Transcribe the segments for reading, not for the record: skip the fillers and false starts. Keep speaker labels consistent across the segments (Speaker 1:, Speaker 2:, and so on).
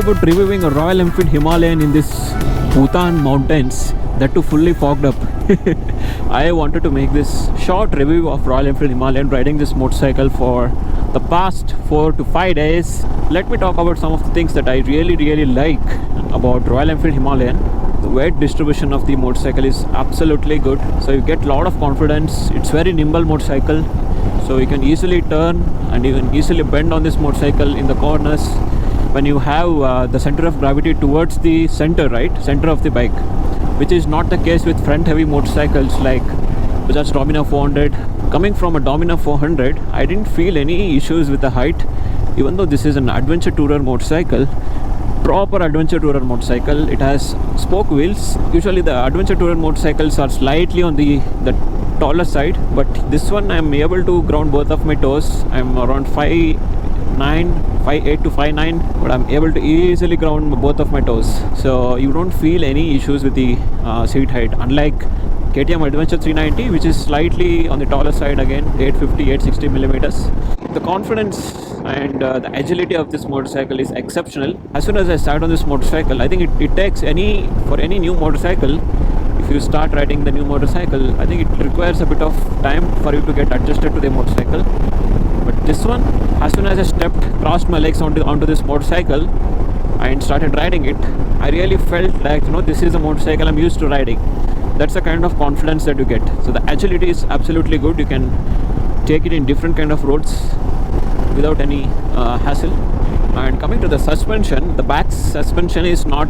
Speaker 1: about reviewing a Royal Enfield Himalayan in this Bhutan mountains, that too fully fogged up. I wanted to make this short review of Royal Enfield Himalayan, riding this motorcycle for the past 4 to 5 days. Let me talk about some of the things that I really like about Royal Enfield Himalayan. The weight distribution of the motorcycle is absolutely good, so you get a lot of confidence. It's very nimble motorcycle, so you can easily turn and you can easily bend on this motorcycle in the corners when you have the center of gravity towards the center, right? Center of the bike, which is not the case with front heavy motorcycles like Bajaj Dominar 400. Coming from a Dominar 400, I didn't feel any issues with the height, even though this is an adventure tourer motorcycle, proper adventure tourer motorcycle. It has spoke wheels. Usually the adventure tourer motorcycles are slightly on the taller side, but this one I'm able to ground both of my toes. I'm around 5'8" to 5'9", but I'm able to easily ground both of my toes, so you don't feel any issues with the seat height, unlike KTM Adventure 390, which is slightly on the taller side, again 860 millimeters. The confidence and the agility of this motorcycle is exceptional. As soon as I sat on this motorcycle, I think it takes for any new motorcycle, if you start riding the new motorcycle, I think it requires a bit of time for you to get adjusted to the motorcycle. But this one, as soon as I crossed my legs onto this motorcycle and started riding it, I really felt like, this is a motorcycle I'm used to riding. That's the kind of confidence that you get. So the agility is absolutely good. You can take it in different kind of roads without any hassle. And coming to the suspension, the back suspension is not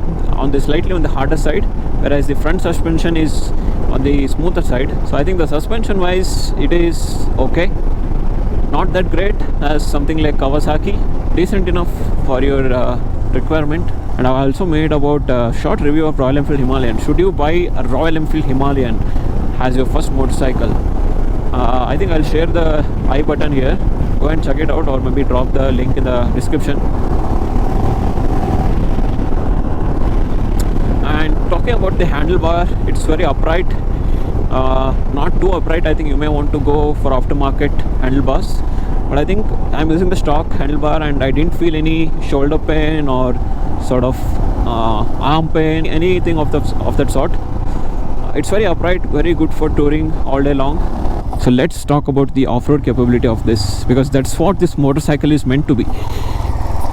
Speaker 1: slightly on the harder side, whereas the front suspension is on the smoother side. So I think the suspension wise, it is okay. Not that great as something like Kawasaki, decent enough for your requirement. And I also made about a short review of Royal Enfield Himalayan. Should you buy a Royal Enfield Himalayan as your first motorcycle? I think I'll share the I button here. Go and check it out, or maybe drop the link in the description. And talking about the handlebar, it's very upright. Not too upright. I think you may want to go for aftermarket handlebars, but I think I'm using the stock handlebar and I didn't feel any shoulder pain or sort of arm pain, anything of that sort. It's very upright, very good for touring all day long. So let's talk about the off-road capability of this, because that's what this motorcycle is meant to be.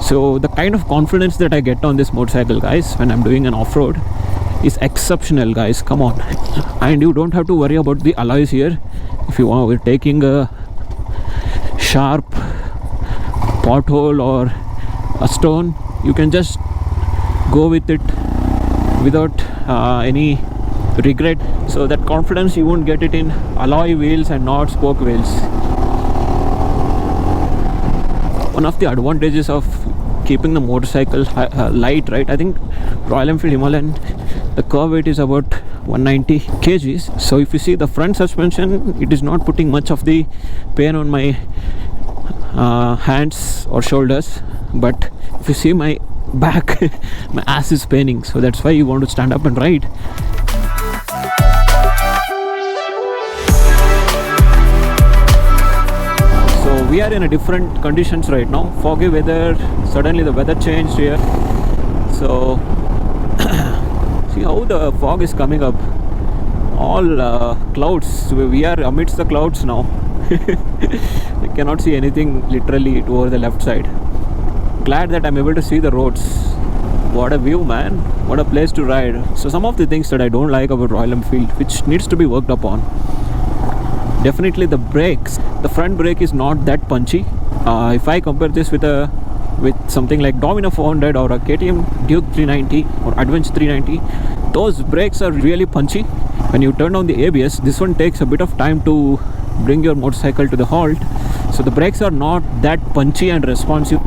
Speaker 1: So the kind of confidence that I get on this motorcycle, guys, when I'm doing an off-road is exceptional, guys. Come on. And you don't have to worry about the alloys here. If you are taking a sharp pothole or a stone, you can just go with it without any regret. So that confidence, you won't get it in alloy wheels and not spoke wheels. One of the advantages of keeping the motorcycle light, right? I think Royal Enfield Himalayan, the curve weight is about 190 kgs. So if you see the front suspension, it is not putting much of the pain on my hands or shoulders, but if you see my back, my ass is paining. So that's why you want to stand up and ride. So we are in a different conditions right now. Foggy weather. Suddenly the weather changed here. So see how the fog is coming up. All clouds. We are amidst the clouds now. I cannot see anything literally over the left side. Glad that I'm able to see the roads. What a view, man. What a place to ride. So some of the things that I don't like about Royal Enfield, which needs to be worked upon, definitely the brakes. The front brake is not that punchy. If I compare this with something like Dominar 400 or a KTM Duke 390 or Adventure 390, those brakes are really punchy. When you turn on the ABS, this one takes a bit of time to bring your motorcycle to the halt. So the brakes are not that punchy and responsive.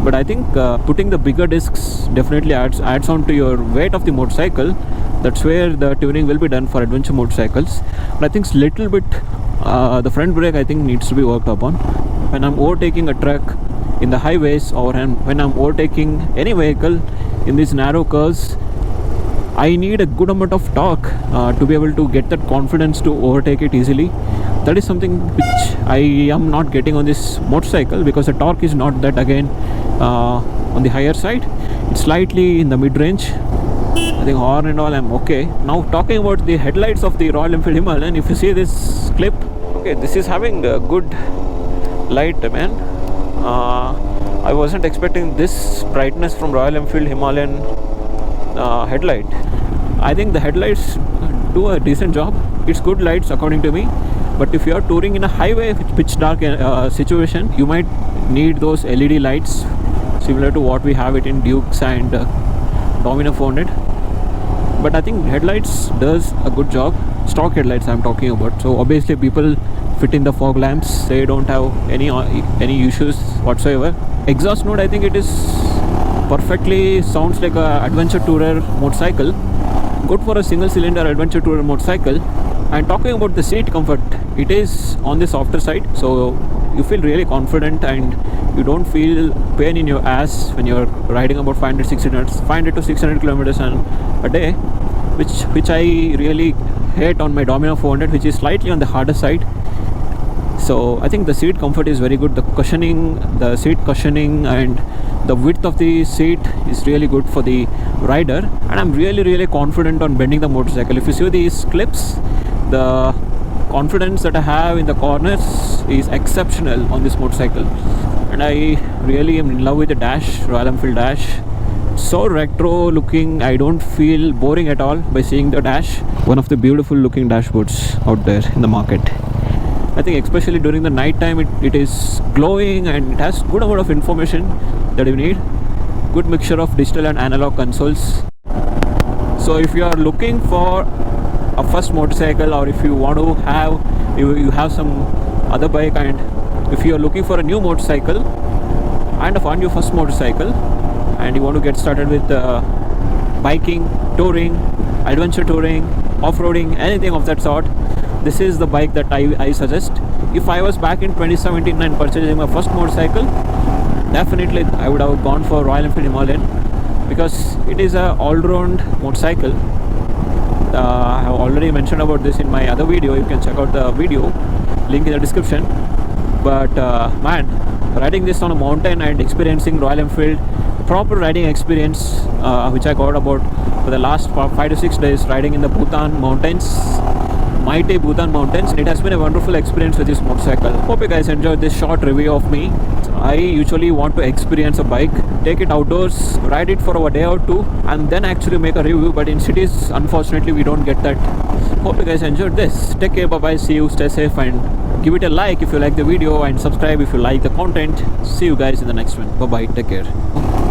Speaker 1: But I think putting the bigger discs definitely adds on to your weight of the motorcycle. That's where the tuning will be done for adventure motorcycles. But I think little bit the front brake, I think, needs to be worked upon. When I'm overtaking a truck in the highways, or when I'm overtaking any vehicle in these narrow curves, I need a good amount of torque to be able to get that confidence to overtake it easily. That is something which I am not getting on this motorcycle, because the torque is not that, again, on the higher side. It's slightly in the mid-range. I think horn and all I'm okay. Now talking about the headlights of the Royal Enfield Himalayan, if you see this clip, okay, this is having a good light, man. I wasn't expecting this brightness from Royal Enfield Himalayan headlight. I think the headlights do a decent job. It's good lights according to me. But if you are touring in a highway pitch dark situation, you might need those LED lights similar to what we have it in Dukes and Domino 400. But I think headlights does a good job. Stock headlights I'm talking about. So obviously people fit in the fog lamps. They don't have any issues whatsoever. Exhaust note, I think it is perfectly sounds like a adventure tourer motorcycle. Good for a single cylinder adventure tourer motorcycle. And talking about the seat comfort, it is on the softer side, so you feel really confident and you don't feel pain in your ass when you're riding about 500 to 600 kilometers a day, which I really hate on my Domino 400, which is slightly on the harder side. So I think the seat comfort is very good. The seat cushioning and the width of the seat is really good for the rider, and I'm really confident on bending the motorcycle. If you see these clips, the confidence that I have in the corners is exceptional on this motorcycle, and I really am in love with the dash, Royal Enfield dash. So retro looking, I don't feel boring at all by seeing the dash. One of the beautiful looking dashboards out there in the market. I think especially during the night time it is glowing and it has good amount of information that you need. Good mixture of digital and analog consoles. So if you are looking for a first motorcycle, or if you want to have you have some other bike, and if you are looking for a new motorcycle and find your first motorcycle and you want to get started with biking, touring, adventure touring, off-roading, anything of that sort, this is the bike that I suggest. If I was back in 2017 and purchasing my first motorcycle, definitely I would have gone for Royal Enfield Himalayan, because it is a all-round motorcycle. I have already mentioned about this in my other video. You can check out the video, link in the description. But man, riding this on a mountain and experiencing Royal Enfield proper riding experience, which I got about for the last 5 to 6 days riding in the Bhutan mountains, mighty Bhutan mountains. It has been a wonderful experience with this motorcycle. Hope you guys enjoyed this short review of me. I usually want to experience a bike, take it outdoors, ride it for a day or two, and then actually make a review. But in cities, unfortunately, we don't get that. Hope you guys enjoyed this. Take care, bye bye, see you, stay safe, and give it a like if you like the video, and subscribe if you like the content. See you guys in the next one. Bye bye, take care.